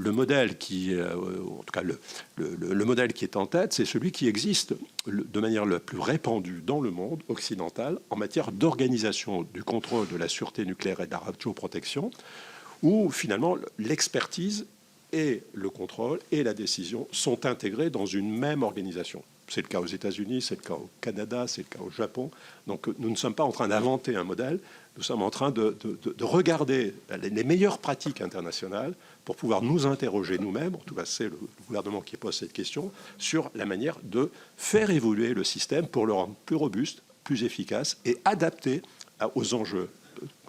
le modèle qui, en tout cas le modèle qui est en tête, c'est celui qui existe de manière la plus répandue dans le monde occidental en matière d'organisation du contrôle de la sûreté nucléaire et de la radioprotection, où finalement l'expertise et le contrôle et la décision sont intégrés dans une même organisation. C'est le cas aux États-Unis, c'est le cas au Canada, c'est le cas au Japon. Donc nous ne sommes pas en train d'inventer un modèle, nous sommes en train de regarder les meilleures pratiques internationales pour pouvoir nous interroger nous-mêmes, en tout cas c'est le gouvernement qui pose cette question, sur la manière de faire évoluer le système pour le rendre plus robuste, plus efficace et adapté aux enjeux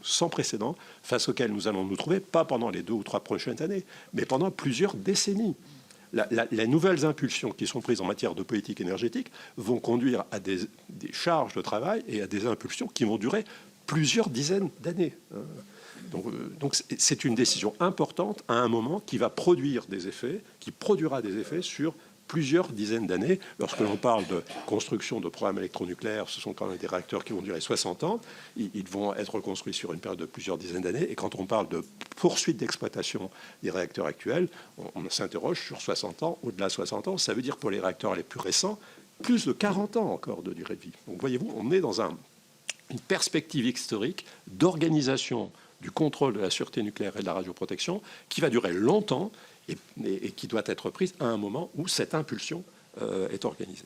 sans précédent face auxquels nous allons nous trouver, pas pendant les 2 ou 3 prochaines années, mais pendant plusieurs décennies. Les nouvelles impulsions qui sont prises en matière de politique énergétique vont conduire à des charges de travail et à des impulsions qui vont durer plusieurs dizaines d'années. Donc c'est une décision importante à un moment qui va produire des effets, qui produira des effets sur plusieurs dizaines d'années. Lorsque l'on parle de construction de programmes électronucléaires, ce sont quand même des réacteurs qui vont durer 60 ans. Ils vont être construits sur une période de plusieurs dizaines d'années. Et quand on parle de poursuite d'exploitation des réacteurs actuels, on s'interroge sur 60 ans, au-delà de 60 ans. Ça veut dire pour les réacteurs les plus récents, plus de 40 ans encore de durée de vie. Donc voyez-vous, on est dans une perspective historique d'organisation du contrôle de la sûreté nucléaire et de la radioprotection qui va durer longtemps et qui doit être prise à un moment où cette impulsion est organisée.